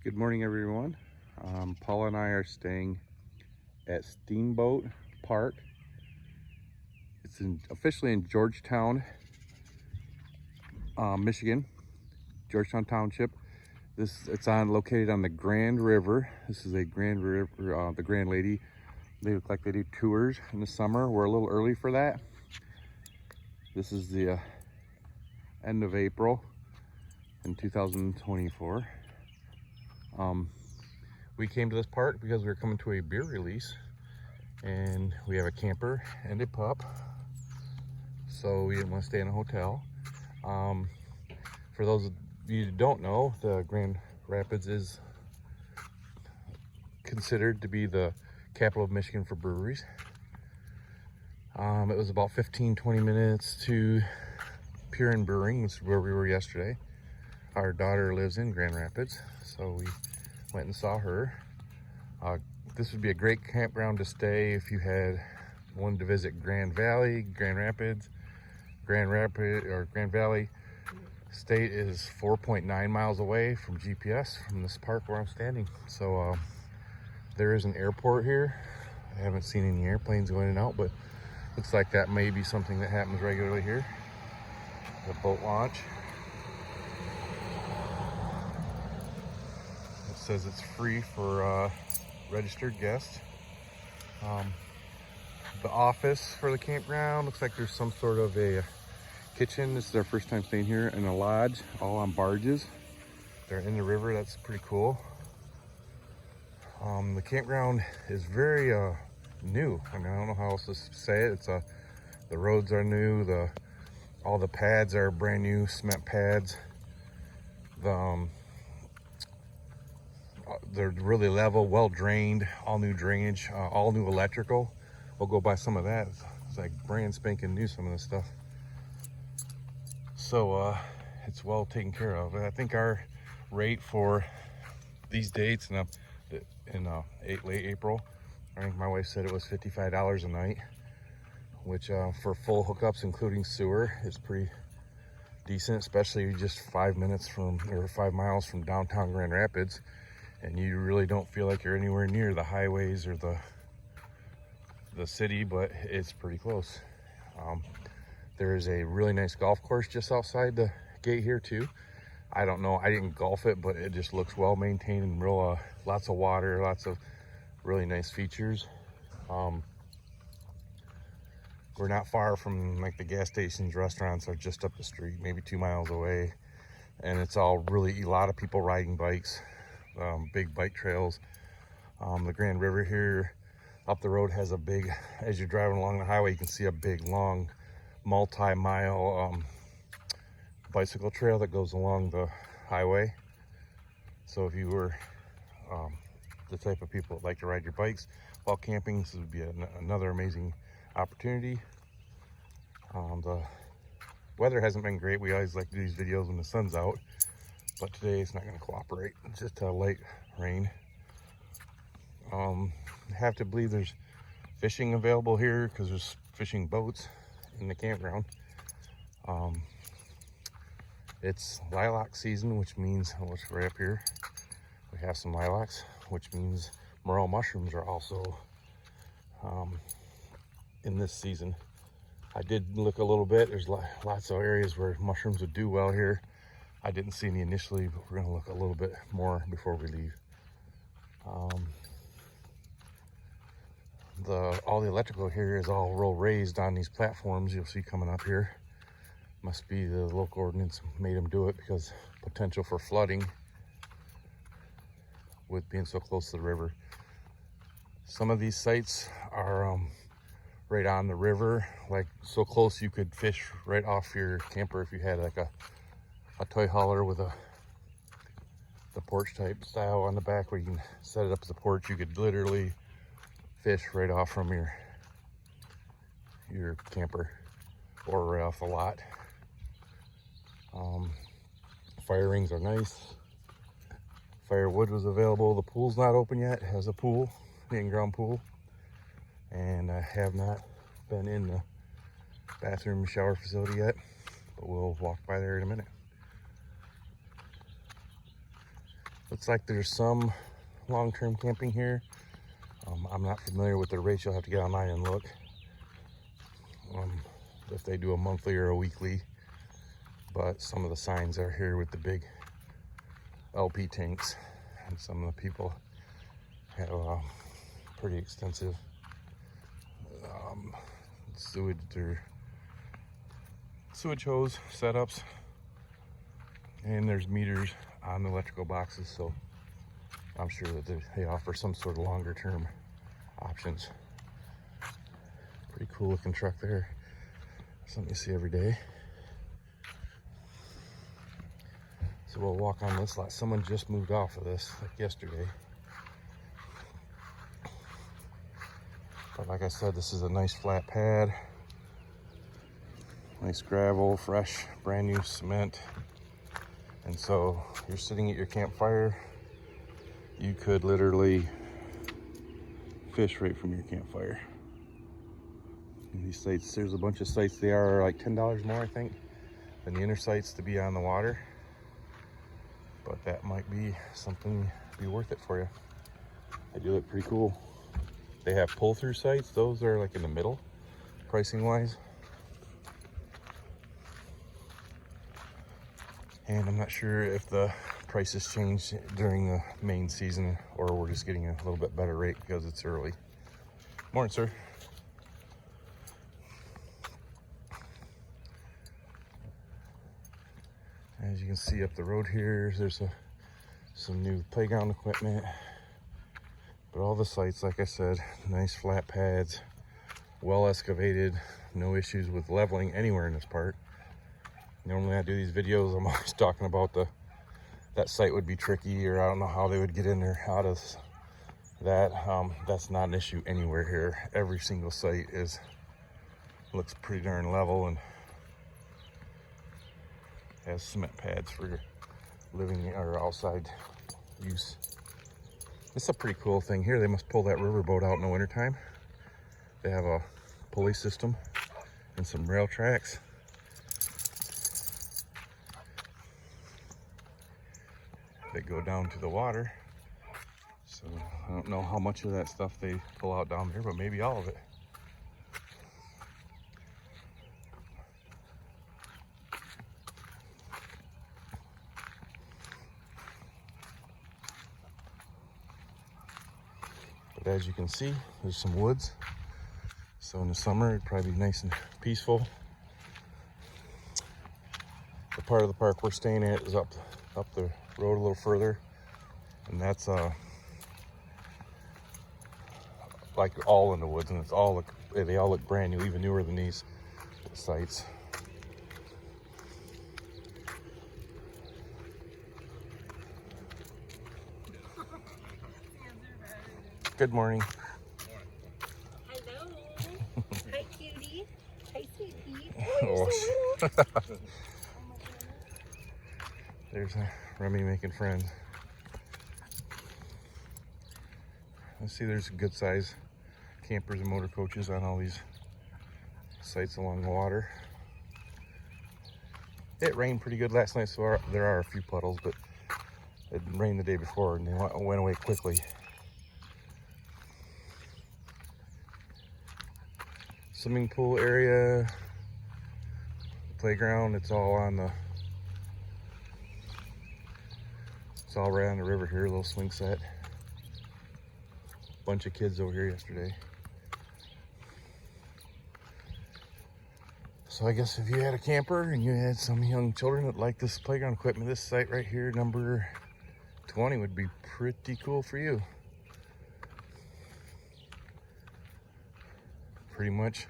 Good morning, everyone. Paula and I are staying at Steamboat Park. It's officially in Georgetown, Michigan, Georgetown Township. It's located on the Grand River. This is a Grand River, the Grand Lady. They look like they do tours in the summer. We're a little early for that. This is the end of April in 2024. We came to this park because we were coming to a beer release, and we have a camper and a pup, so we didn't want to stay in a hotel. For those of you who don't know, the Grand Rapids is considered to be the capital of Michigan for breweries. It was about 15-20 minutes to Purin Brewing, which is where we were yesterday. Our daughter lives in Grand Rapids, so we went and saw her. This would be a great campground to stay if you wanted to visit Grand Valley, Grand Rapids. Grand Valley State is 4.9 miles away from GPS from this park where I'm standing. So there is an airport here. I haven't seen any airplanes going in and out, but looks like that may be something that happens regularly here. The boat launch. It says it's free for registered guests. The office for the campground looks like there's some sort of a kitchen. This is our first time staying here, and a lodge, all on barges. They're in the river. That's pretty cool. The campground is very new. I mean, I don't know how else to say it. The roads are new. All the pads are brand new cement pads. They're really level, well drained, all new drainage, all new electrical. We'll go by some of that. It's like brand spanking new, some of this stuff. So it's well taken care of. I think our rate for these dates in late April, I think my wife said it was $55 a night, which for full hookups including sewer is pretty decent, especially just 5 miles from downtown Grand Rapids, and you really don't feel like you're anywhere near the highways or the city, but it's pretty close. There is a really nice golf course just outside the gate here too. I don't know, I didn't golf it, but it just looks well maintained and real, lots of water, lots of really nice features. We're not far from like the gas stations, restaurants are just up the street, maybe 2 miles away. And it's all really a lot of people riding bikes, big bike trails. The Grand River here up the road has as you're driving along the highway, you can see a big, long, multi-mile bicycle trail that goes along the highway. So if you were the type of people that like to ride your bikes while camping, this would be another amazing opportunity. The weather hasn't been great. We always like to do these videos when the sun's out, but today it's not going to cooperate. It's just a light rain. I have to believe there's fishing available here because there's fishing boats in the campground. It's lilac season, which means, what's right up here, we have some lilacs, which means morel mushrooms are also in this season. I did look a little bit. There's lots of areas where mushrooms would do well here. I didn't see any initially, but we're gonna look a little bit more before we leave. All the electrical here is all real raised on these platforms you'll see coming up here. Must be the local ordinance made them do it because potential for flooding with being so close to the river. Some of these sites are right on the river, like so close you could fish right off your camper if you had like a toy hauler with the porch type style on the back where you can set it up as a porch. You could literally fish right off from your camper or right off the lot. Fire rings are nice. Firewood was available. The pool's not open yet. It has a pool, the in-ground pool, and I have not been in the bathroom shower facility yet, but we'll walk by there in a minute. Looks like there's some long-term camping here. I'm not familiar with the rates. You'll have to get online and look. If they do a monthly or a weekly. But some of the signs are here with the big LP tanks. And some of the people have pretty extensive sewage hose setups. And there's meters on the electrical boxes, so I'm sure that they offer some sort of longer term options. Pretty cool looking truck there. Something you see every day. So we'll walk on this lot. Someone just moved off of this like yesterday. But like I said, this is a nice flat pad. Nice gravel, fresh, brand new cement. And so you're sitting at your campfire. You could literally fish right from your campfire. And these sites, there's a bunch of sites. They are like $10 more, I think, than the inner sites to be on the water. But that might be something be worth it for you. They do look pretty cool. They have pull-through sites. Those are like in the middle, pricing-wise. And I'm not sure if the prices change during the main season or we're just getting a little bit better rate because it's early. Morning, sir. As you can see up the road here, there's some new playground equipment. But all the sites, like I said, nice flat pads, well excavated, no issues with leveling anywhere in this part. Normally I do these videos, I'm always talking about that site would be tricky, or I don't know how they would get in there out of that. That's not an issue anywhere here. Every single site looks pretty darn level and has cement pads for living or outside use. It's a pretty cool thing here. They must pull that riverboat out in the wintertime. They have a pulley system and some rail tracks. They go down to the water. So I don't know how much of that stuff they pull out down there, but maybe all of it. But as you can see, there's some woods. So in the summer, it'd probably be nice and peaceful. The part of the park we're staying at is up the road a little further, and that's like all in the woods, and they all look brand new, even newer than these sites. Good morning. Hello. Hi, cutie. Hi, sweetie. Oh, Oh, so there's Remy making friends. I see there's good size campers and motor coaches on all these sites along the water. It rained pretty good last night, so there are a few puddles, but it rained the day before and they went away quickly. Swimming pool area, playground, it's all right on the river here, a little swing set. Bunch of kids over here yesterday. So I guess if you had a camper and you had some young children that like this playground equipment, this site right here, number 20, would be pretty cool for you. Pretty much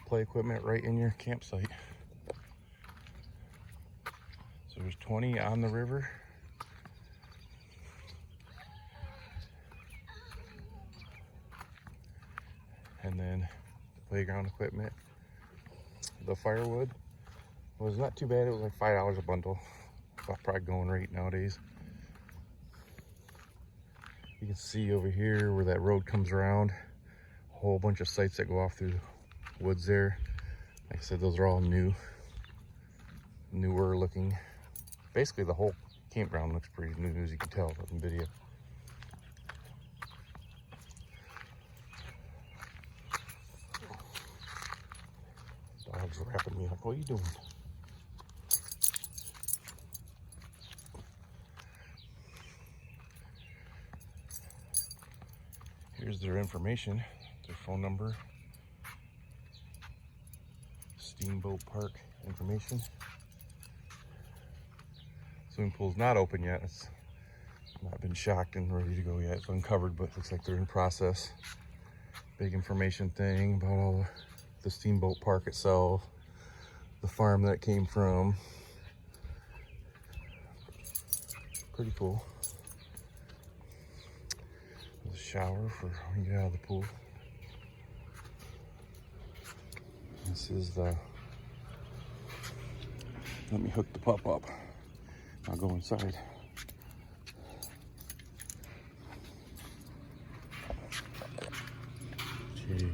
play equipment right in your campsite. So there's 20 on the river. And then the playground equipment. The firewood was not too bad. It was like $5 a bundle. Probably going rate nowadays. You can see over here where that road comes around, a whole bunch of sites that go off through the woods there. Like I said, those are all newer looking. Basically the whole Campground looks pretty new, as you can tell from the video. Dog's wrapping me up. What are you doing? Here's their information, their phone number, Steamboat Park information. Swimming pool's not open yet. It's not been shocked and ready to go yet. It's uncovered, but it looks like they're in process. Big information thing about all the Steamboat Park itself, the farm that it came from. Pretty cool. There's a shower for when you get out of the pool. This is the, let me hook the pup up. I'll go inside. Okay.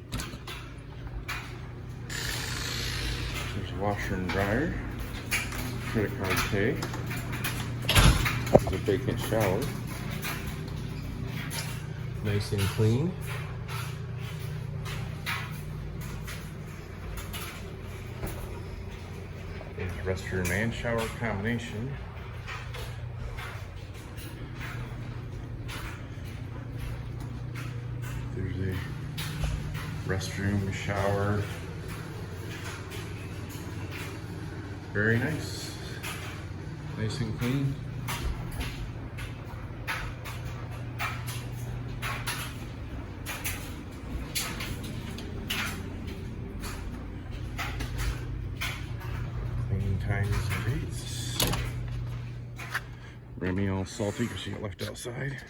There's a washer and dryer, credit card pay. There's a vacant shower. Nice and clean. There's restroom and shower combination. There's a restroom, shower. Very nice. Nice and clean. Cleaning times and dates. Remy all salty because she got left outside.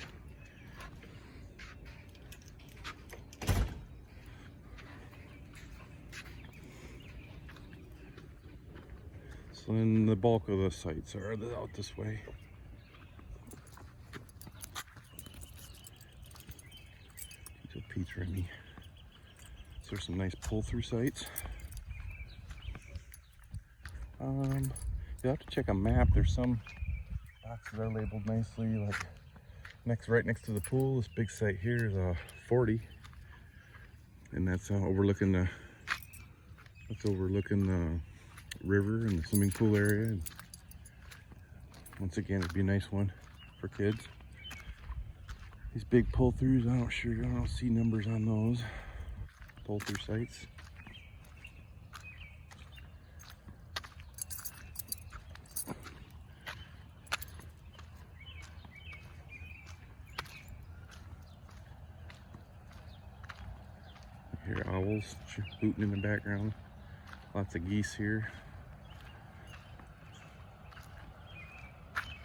So then the bulk of the sites are out this way. So Pete's Remy. So there's some nice pull-through sites. You'll have to check a map. There's some boxes that are labeled nicely, like right next to the pool. This big site here is a 40, and that's overlooking the river and the swimming pool area. And once again, it'd be a nice one for kids. These big pull-throughs, I don't see numbers on those pull-through sites. Here, owls hooting in the background. Lots of geese here.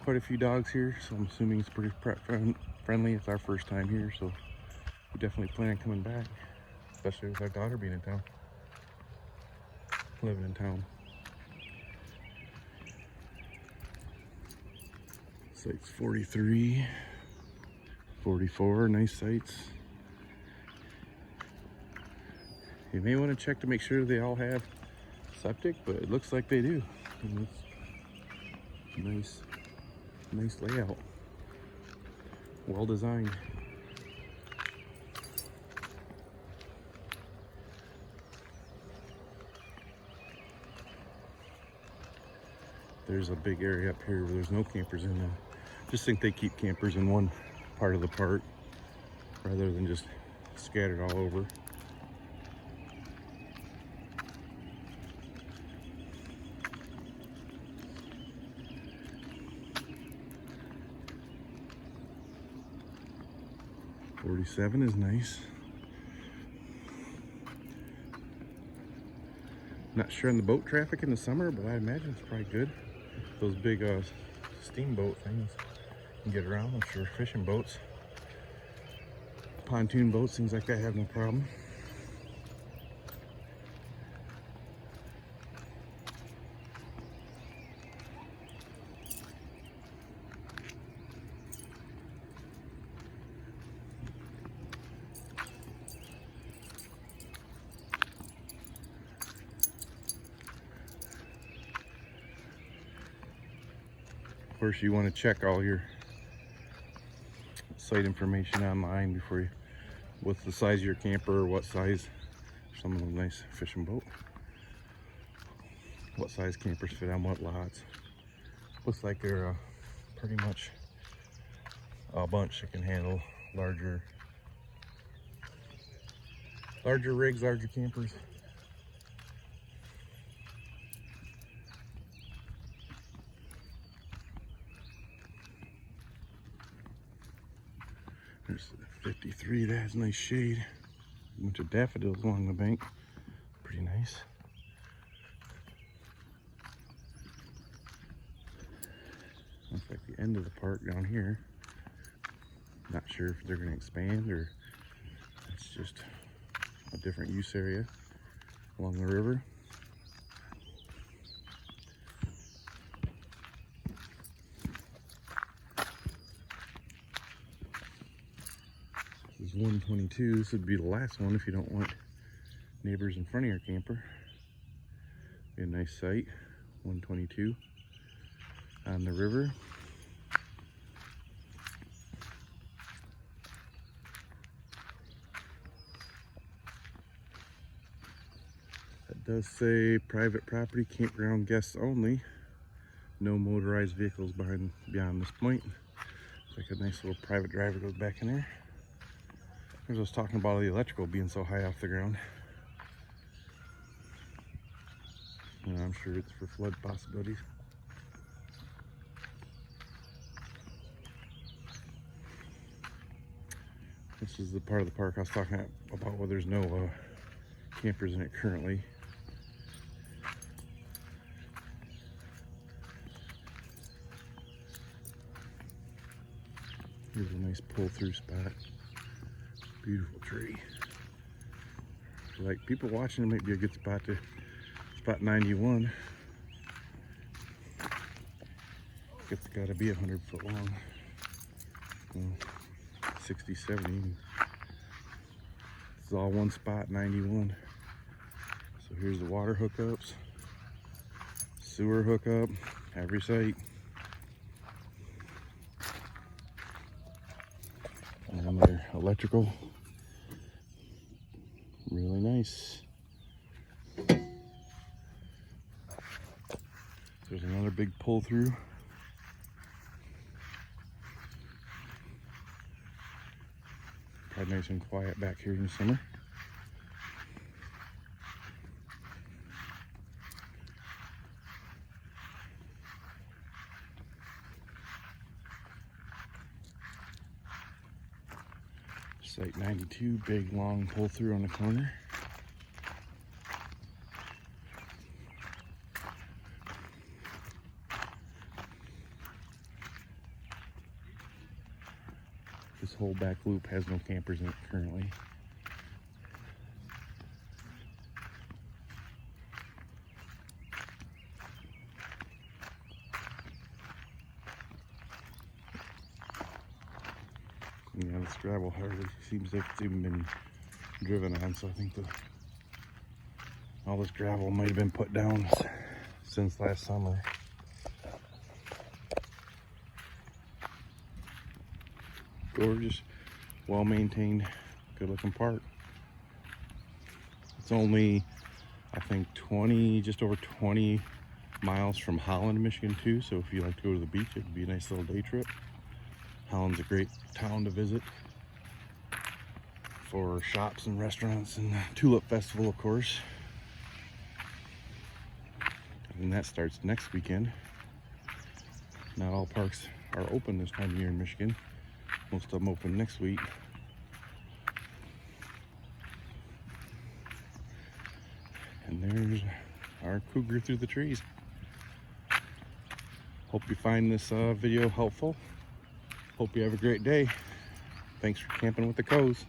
Quite a few dogs here, so I'm assuming it's pretty pet friendly. It's our first time here, so we definitely plan on coming back, especially with our daughter being in town, living in town. Sites 43, 44, nice sites. You may want to check to make sure they all have septic, but it looks like they do. And it's nice layout. Well designed. There's a big area up here where there's no campers in there. Just think they keep campers in one part of the park rather than just scattered all over. '47 is nice. Not sure on the boat traffic in the summer, but I imagine it's probably good. Those big steamboat things you can get around. I'm sure fishing boats, pontoon boats, things like that have no problem. course, you want to check all your site information online before you, what's the size of your camper, or what size, some of them nice fishing boat, what size campers fit on what lots. Looks like they're pretty much a bunch that can handle larger rigs, larger campers. There's 53, that has nice shade. A bunch of daffodils along the bank, pretty nice. Looks like the end of the park down here. Not sure if they're going to expand or it's just a different use area along the river. This is 122. This would be the last one if you don't want neighbors in front of your camper. Be a nice site. 122 on the river. It does say private property, campground guests only. No motorized vehicles beyond this point. It's like a nice little private driver goes back in there. I was talking about the electrical being so high off the ground. And I'm sure it's for flood possibilities. This is the part of the park I was talking about where there's no campers in it currently. Here's a nice pull-through spot. Beautiful tree. Like people watching, it might be a good spot to spot 91. It's got to be 100 foot long. Well, 60, 70. It's all one spot, 91. So here's the water hookups, sewer hookup, every site. And their electrical, really nice. There's another big pull through. Probably nice and quiet back here in the summer. Site 92, big long pull through on the corner. This whole back loop has no campers in it currently. Yeah, this gravel hardly seems like it's even been driven on, so I think all this gravel might have been put down since last summer. Gorgeous, well-maintained, good-looking park. It's only, I think, just over 20 miles from Holland, Michigan, too. So if you like to go to the beach, it would be a nice little day trip. Holland's a great town to visit for shops and restaurants and the Tulip Festival, of course. And that starts next weekend. Not all parks are open this time of year in Michigan. Most of them open next week. And there's our cougar through the trees. Hope you find this video helpful. Hope you have a great day. Thanks for camping with the Coes.